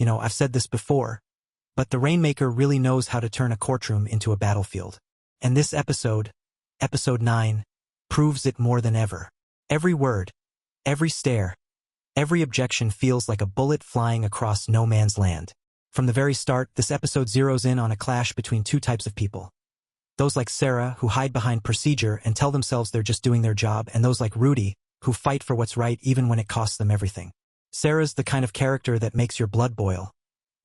I've said this before, but the Rainmaker really knows how to turn a courtroom into a battlefield. And this episode, episode 9, proves it more than ever. Every word, every stare, every objection feels like a bullet flying across no man's land. From the very start, this episode zeroes in on a clash between two types of people. Those like Sarah, who hide behind procedure and tell themselves they're just doing their job, and those like Rudy, who fight for what's right even when it costs them everything. Sarah's the kind of character that makes your blood boil.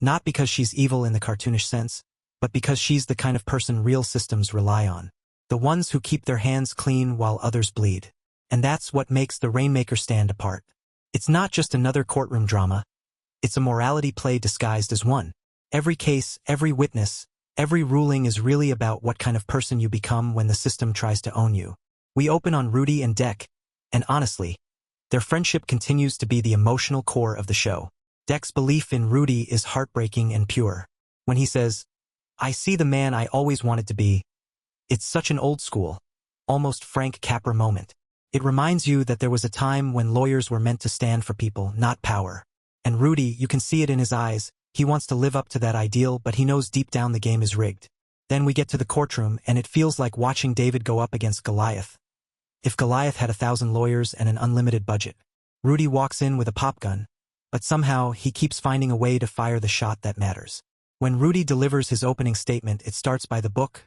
Not because she's evil in the cartoonish sense, but because she's the kind of person real systems rely on. The ones who keep their hands clean while others bleed. And that's what makes the Rainmaker stand apart. It's not just another courtroom drama. It's a morality play disguised as one. Every case, every witness, every ruling is really about what kind of person you become when the system tries to own you. We open on Rudy and Deck, and honestly, their friendship continues to be the emotional core of the show. Deck's belief in Rudy is heartbreaking and pure. When he says, "I see the man I always wanted to be," it's such an old school, almost Frank Capra moment. It reminds you that there was a time when lawyers were meant to stand for people, not power. And Rudy, you can see it in his eyes, he wants to live up to that ideal, but he knows deep down the game is rigged. Then we get to the courtroom, and it feels like watching David go up against Goliath. If Goliath had 1,000 lawyers and an unlimited budget. Rudy walks in with a pop gun, but somehow he keeps finding a way to fire the shot that matters. When Rudy delivers his opening statement, it starts by the book.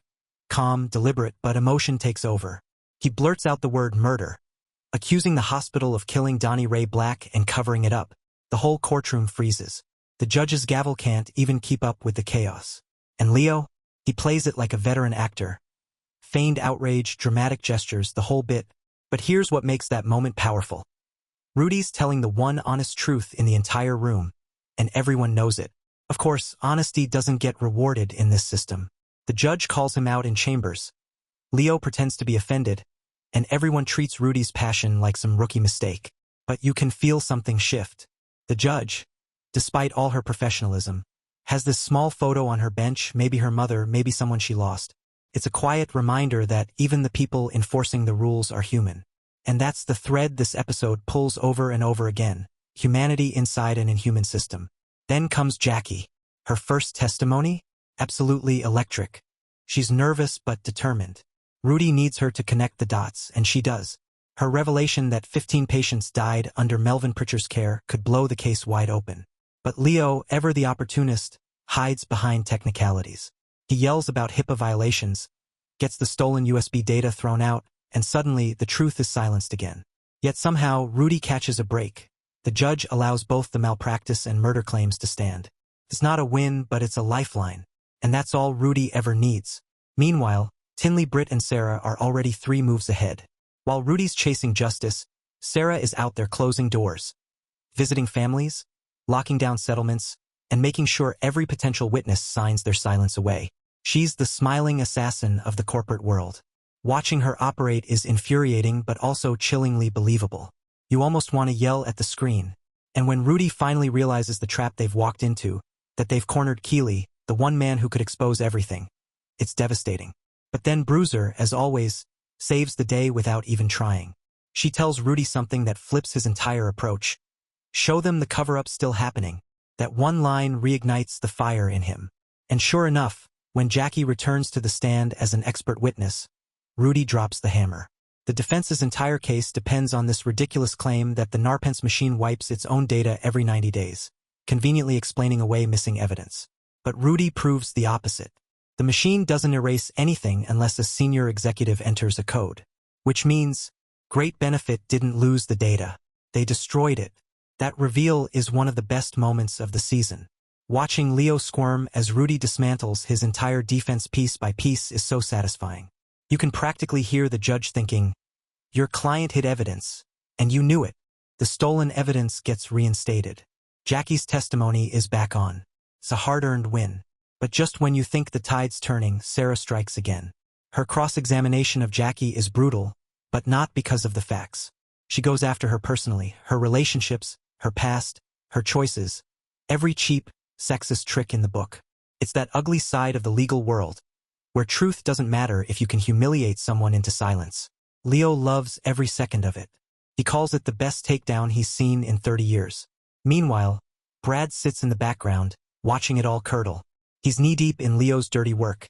Calm, deliberate, but emotion takes over. He blurts out the word murder, accusing the hospital of killing Donny Ray Black and covering it up. The whole courtroom freezes. The judge's gavel can't even keep up with the chaos. And Leo? He plays it like a veteran actor. Feigned outrage, dramatic gestures, the whole bit. But here's what makes that moment powerful. Rudy's telling the one honest truth in the entire room, and everyone knows it. Of course, honesty doesn't get rewarded in this system. The judge calls him out in chambers. Leo pretends to be offended, and everyone treats Rudy's passion like some rookie mistake. But you can feel something shift. The judge, despite all her professionalism, has this small photo on her bench, maybe her mother, maybe someone she lost. It's a quiet reminder that even the people enforcing the rules are human. And that's the thread this episode pulls over and over again. Humanity inside an inhuman system. Then comes Jackie. Her first testimony? Absolutely electric. She's nervous but determined. Rudy needs her to connect the dots, and she does. Her revelation that 15 patients died under Melvin Pritchard's care could blow the case wide open. But Leo, ever the opportunist, hides behind technicalities. He yells about HIPAA violations, gets the stolen USB data thrown out, and suddenly the truth is silenced again. Yet somehow Rudy catches a break. The judge allows both the malpractice and murder claims to stand. It's not a win, but it's a lifeline. And that's all Rudy ever needs. Meanwhile, Tinley, Britt, and Sarah are already 3 moves ahead. While Rudy's chasing justice, Sarah is out there closing doors, visiting families, locking down settlements, and making sure every potential witness signs their silence away. She's the smiling assassin of the corporate world. Watching her operate is infuriating but also chillingly believable. You almost want to yell at the screen. And when Rudy finally realizes the trap they've walked into, that they've cornered Keeley, the one man who could expose everything, it's devastating. But then Bruiser, as always, saves the day without even trying. She tells Rudy something that flips his entire approach. Show them the cover-up's still happening. That one line reignites the fire in him. And sure enough, when Jackie returns to the stand as an expert witness, Rudy drops the hammer. The defense's entire case depends on this ridiculous claim that the Narpence machine wipes its own data every 90 days, conveniently explaining away missing evidence. But Rudy proves the opposite. The machine doesn't erase anything unless a senior executive enters a code. Which means, Great Benefit didn't lose the data. They destroyed it. That reveal is one of the best moments of the season. Watching Leo squirm as Rudy dismantles his entire defense piece by piece is so satisfying. You can practically hear the judge thinking, your client hid evidence, and you knew it. The stolen evidence gets reinstated. Jackie's testimony is back on. It's a hard-earned win. But just when you think the tide's turning, Sarah strikes again. Her cross-examination of Jackie is brutal, but not because of the facts. She goes after her personally, her relationships, her past, her choices, every cheap, sexist trick in the book. It's that ugly side of the legal world, where truth doesn't matter if you can humiliate someone into silence. Leo loves every second of it. He calls it the best takedown he's seen in 30 years. Meanwhile, Brad sits in the background, watching it all curdle. He's knee-deep in Leo's dirty work,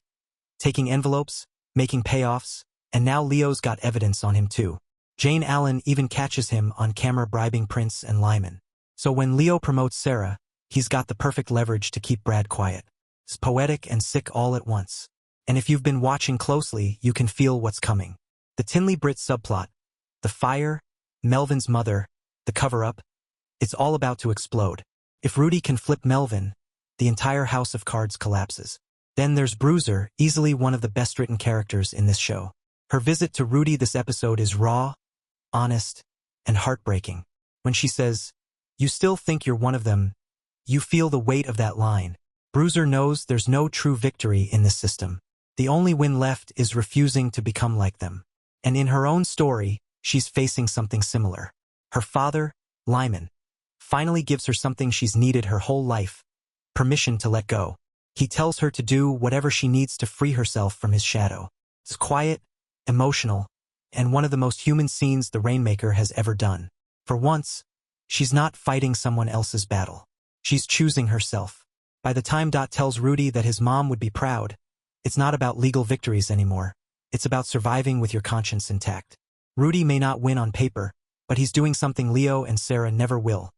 taking envelopes, making payoffs, and now Leo's got evidence on him too. Jane Allen even catches him on camera bribing Prince and Lyman. So when Leo promotes Sarah, he's got the perfect leverage to keep Brad quiet. It's poetic and sick all at once. And if you've been watching closely, you can feel what's coming. The Tinley Britt subplot, the fire, Melvin's mother, the cover-up, it's all about to explode. If Rudy can flip Melvin, the entire house of cards collapses. Then there's Bruiser, easily one of the best-written characters in this show. Her visit to Rudy this episode is raw, honest, and heartbreaking. When she says, "You still think you're one of them," you feel the weight of that line. Bruiser knows there's no true victory in this system. The only win left is refusing to become like them. And in her own story, she's facing something similar. Her father, Lyman, finally gives her something she's needed her whole life: permission to let go. He tells her to do whatever she needs to free herself from his shadow. It's quiet, emotional, and one of the most human scenes the Rainmaker has ever done. For once, she's not fighting someone else's battle. She's choosing herself. By the time Dot tells Rudy that his mom would be proud, it's not about legal victories anymore. It's about surviving with your conscience intact. Rudy may not win on paper, but he's doing something Leo and Sarah never will: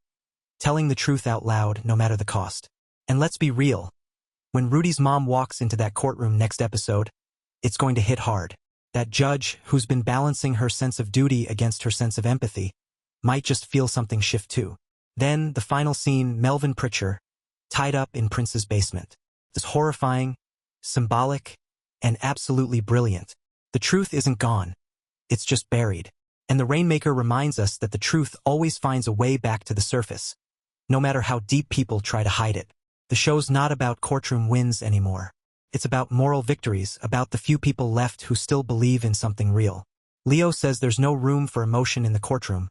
telling the truth out loud, no matter the cost. And let's be real. When Rudy's mom walks into that courtroom next episode, it's going to hit hard. That judge, who's been balancing her sense of duty against her sense of empathy, might just feel something shift too. Then, the final scene, Melvin Pritchard, tied up in Prince's basement. It's horrifying, symbolic, and absolutely brilliant. The truth isn't gone. It's just buried. And the Rainmaker reminds us that the truth always finds a way back to the surface, no matter how deep people try to hide it. The show's not about courtroom wins anymore. It's about moral victories, about the few people left who still believe in something real. Leo says there's no room for emotion in the courtroom,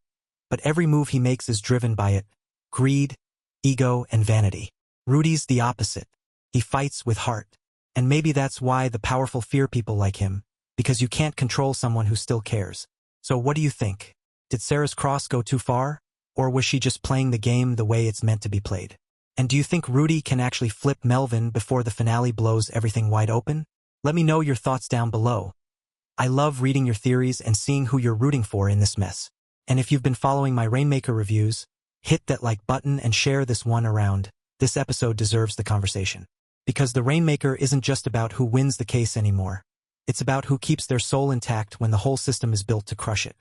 but every move he makes is driven by it: greed, ego, and vanity. Rudy's the opposite. He fights with heart. And maybe that's why the powerful fear people like him, because you can't control someone who still cares. So what do you think? Did Sarah's cross go too far? Or was she just playing the game the way it's meant to be played? And do you think Rudy can actually flip Melvin before the finale blows everything wide open? Let me know your thoughts down below. I love reading your theories and seeing who you're rooting for in this mess. And if you've been following my Rainmaker reviews, hit that like button and share this one around. This episode deserves the conversation. Because the Rainmaker isn't just about who wins the case anymore. It's about who keeps their soul intact when the whole system is built to crush it.